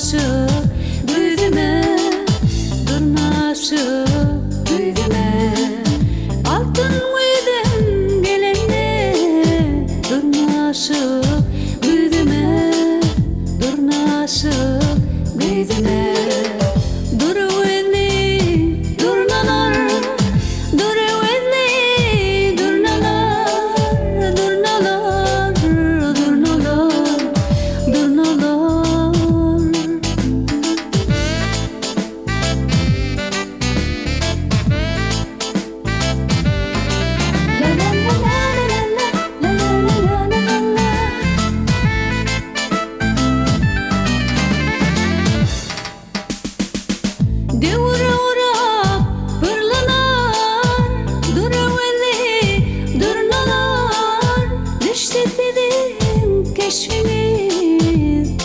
aşık büyüdüme, durna aşık büyüdüme. Altın müydüm gelene, durna aşık büyüdüme, durna aşık büyüdüme.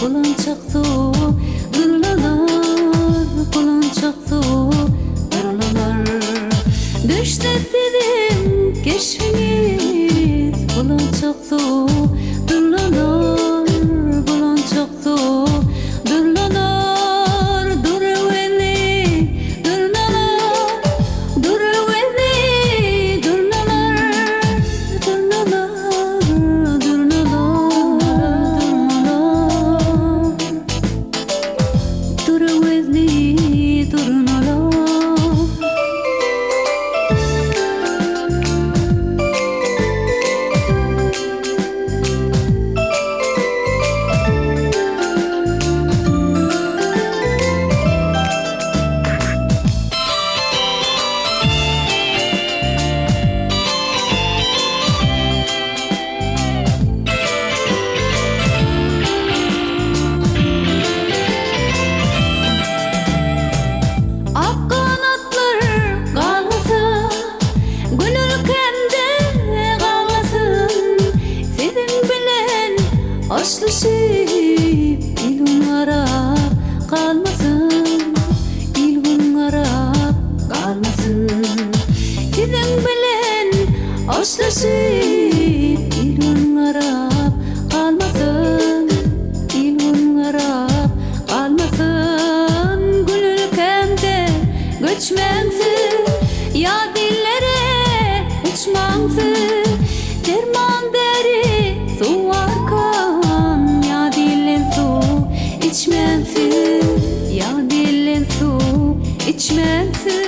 Bulançaktı, durnalar, bulançaktı, durnalar. Düştü dedim keşfimiz, bulançaktı, durnalar, bulançaktı, durnalar. Duruveli, durnalar, duruveli, durnalar, durnalar, durnalar. Duruveli, durnalar. Hoşlaşıp ilgun arap kalmasın, ilgun arap kalmasın. Gidin bilen hoşlaşıp ilgun arap kalmasın, ilgun arap kalmasın. Gül ülkemde göçmensin, ya dillere uçmansın. Derman deri su arkan, ya dilin su içmensin, ya dilin su içmensin.